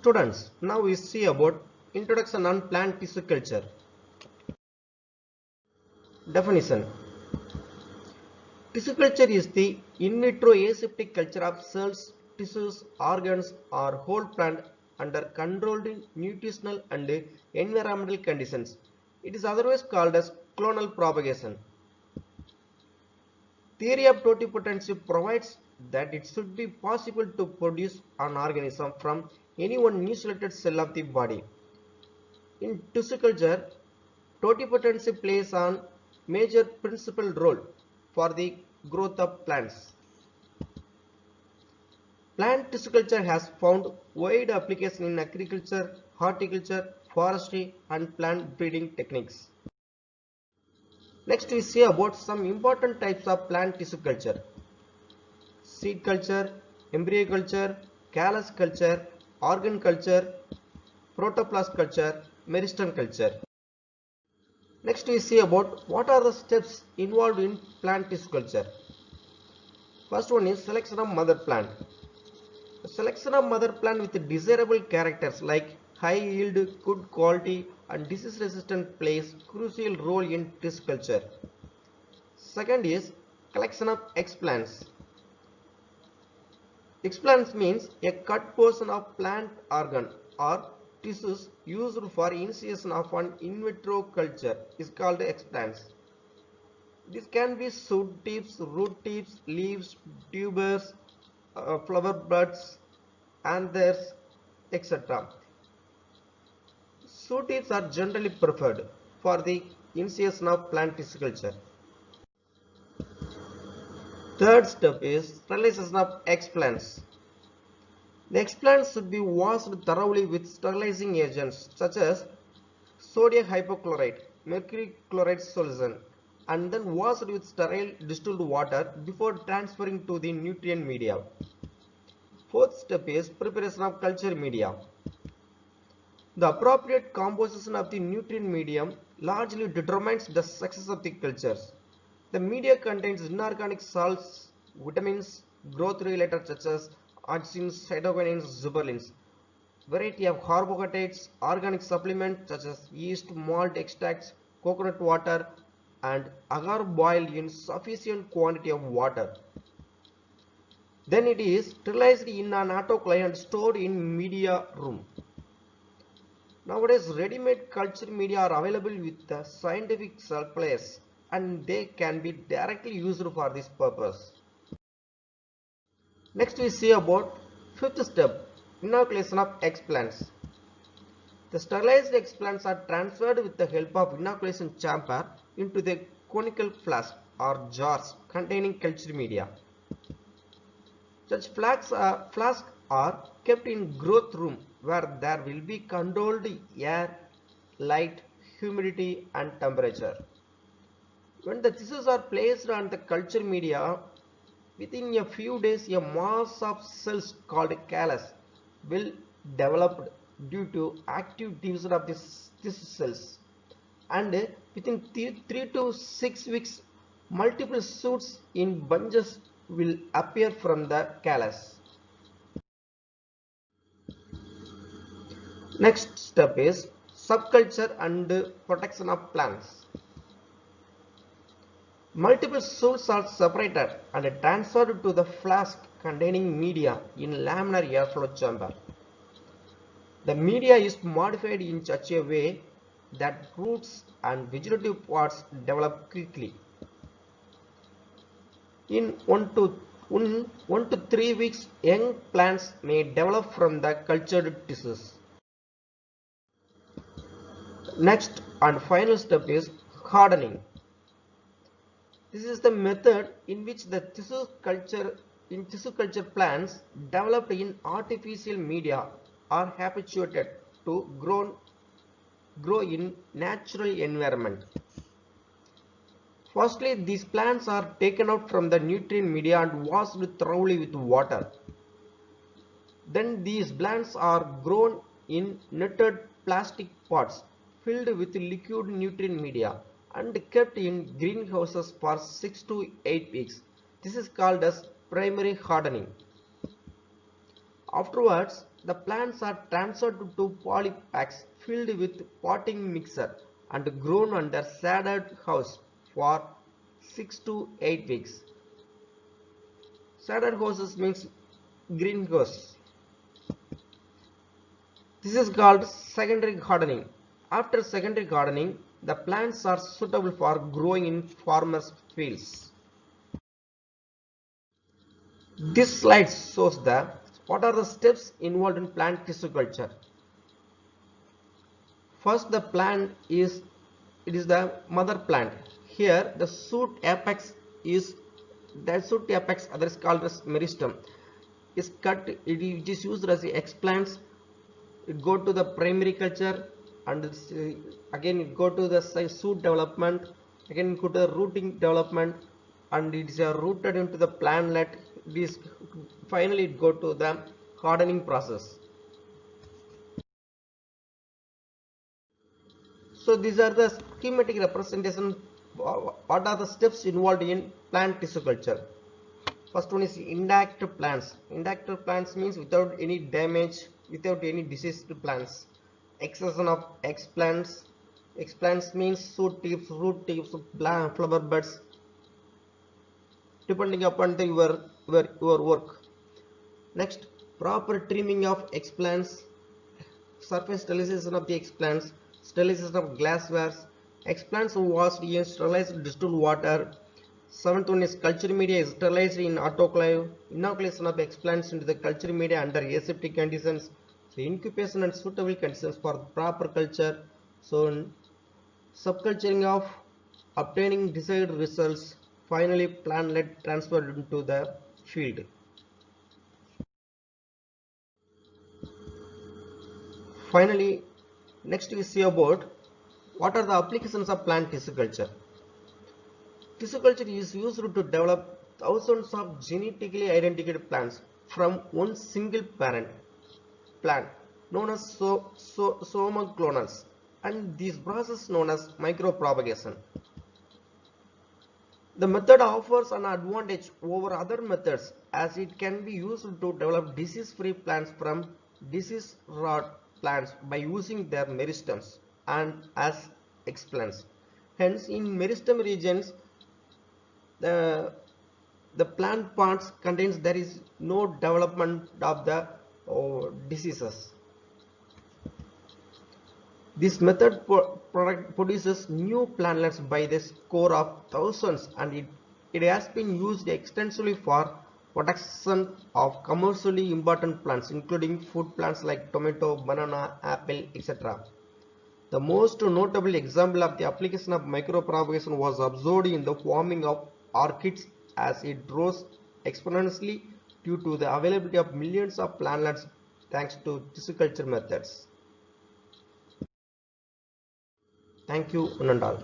Students, now we see about introduction on plant tissue culture. Definition. Tissue culture is the in vitro aseptic culture of cells, tissues, organs or whole plant under controlled nutritional and environmental conditions. It is otherwise called as clonal propagation. Theory of totipotency provides that it should be possible to produce an organism from any one isolated cell of the body. In tissue culture, totipotency plays a major principal role for the growth of plants. Plant tissue culture has found wide application in agriculture, horticulture, forestry and plant breeding techniques. Next we see about some important types of plant tissue culture. Seed culture, embryo culture, callus culture, organ culture, protoplasm culture, meristem culture. Next we see about what are the steps involved in plant tissue culture. First one is selection of mother plant. The selection of mother plant with desirable characters like high yield, good quality and disease resistant plays crucial role in tissue culture. Second is collection of explants. Explants means a cut portion of plant organ or tissues used for initiation of an in vitro culture is called explants. This can be shoot tips, root tips, leaves, tubers, flower buds, anthers, etc. Shoot tips are generally preferred for the initiation of plant tissue culture. Third step is sterilization of explants. The explants should be washed thoroughly with sterilizing agents such as sodium hypochlorite, mercury chloride solution and then washed with sterile distilled water before transferring to the nutrient media. Fourth step is preparation of culture media. The appropriate composition of the nutrient medium largely determines the success of the cultures. The media contains inorganic salts, vitamins, growth regulators such as auxins, cytokinins, gibberellins, variety of carbohydrates, organic supplements such as yeast, malt extracts, coconut water and agar boiled in sufficient quantity of water. Then it is sterilized in an autoclave and stored in media room. Nowadays ready-made culture media are available with the scientific supplies and they can be directly used for this purpose. Next we see about fifth step, inoculation of explants. The sterilized explants are transferred with the help of inoculation chamber into the conical flask or jars containing culture media. Such flasks are kept in growth room where there will be controlled air, light, humidity and temperature. When the tissues are placed on the culture media, within a few days a mass of cells called callus will develop due to active division of these tissue cells, and within 3 to 6 weeks multiple shoots in bunches will appear from the callus. Next step is subculture and protection of plants. Multiple shoots are separated and transferred to the flask containing media in laminar airflow chamber. The media is modified in such a way that roots and vegetative parts develop quickly. In 1 to 3 weeks, young plants may develop from the cultured tissues. Next and final step is hardening. This is the method in which the tissue culture plants developed in artificial media are habituated to grow in natural environment. Firstly, these plants are taken out from the nutrient media and washed thoroughly with water. Then these plants are grown in netted plastic pots filled with liquid nutrient media and kept in greenhouses for 6 to 8 weeks. This is called as primary hardening. Afterwards, the plants are transferred to polypacks filled with potting mixer and grown under shaded house for 6 to 8 weeks. Shaded houses means greenhouse. This is called secondary gardening. After secondary gardening, the plants are suitable for growing in farmers' fields. This slide shows what are the steps involved in plant tissue culture. First, the plant is the mother plant. Here, the shoot apex is others called as meristem is cut. It is used as the explants. It go to the primary culture and again it go to the shoot development. Again it go to the rooting development and it is rooted into the plantlet. This finally it go to the hardening process. So these are the schematic representation. What are the steps involved in plant tissue culture? First one is intact plants. Intact plants means without any damage, without any diseased plants. Excision of explants. Explants means shoot tips, root tips, flower buds, depending upon your work. Next, proper trimming of explants, surface sterilization of the explants, sterilization of glasswares, explants washed in sterilized distilled water. Seventh one is culture media is sterilized in autoclave, inoculation of explants into the culture media under aseptic conditions, so incubation and suitable conditions for proper culture, so subculturing of obtaining desired results, finally plantlet transferred into the field. Finally, next we see about what are the applications of plant tissue culture. Tissue culture is used to develop thousands of genetically identified plants from one single parent plant known as somoclonals, and this process known as micropropagation. The method offers an advantage over other methods as it can be used to develop disease-free plants from disease-wrought plants by using their meristems and as explants. Hence, in meristem regions, the plant parts contains there is no development of the diseases. This method produces new plantlets by the score of thousands, and it has been used extensively for protection of commercially important plants including food plants like tomato, banana, apple, etc. The most notable example of the application of micropropagation was observed in the farming of orchids as it rose exponentially due to the availability of millions of plantlets thanks to tissue culture methods. Thank you, one and all.